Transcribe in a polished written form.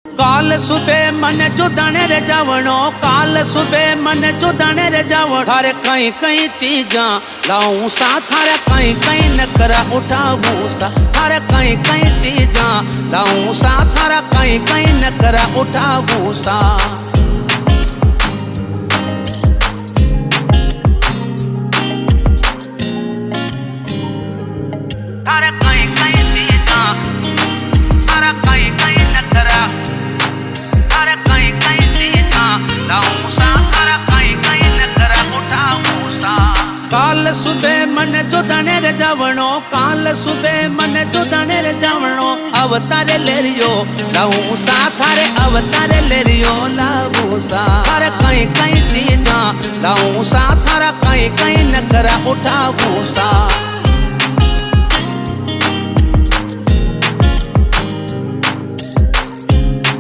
काल सुबह मन जुदाने रे जावणो, काल सुबह मन जुदाने रे जावण। थारे कई कई चीजा लाऊं सा, थारे कई कई नखरा उठाऊं सा, थारे कई कई चीजा लाऊं सा, थारा कई कई नखरा उठाऊं सा। थारे कई कई चीजा, थारा कई कई नखरा, थारे कई कई चीजा लाऊं सा, थारा कई कई नखरा उठाऊं सा। काल सुबह मन जुदाने रे जावणो, काल सुबह मन जुदाने रे जावणो। अवतारे लेरियो लाऊं सा, थारे अवतारे लेरियो लाऊं सा। थारे कई कई चीजा लाऊं सा, थारा कई कई नखरा उठाऊं सा।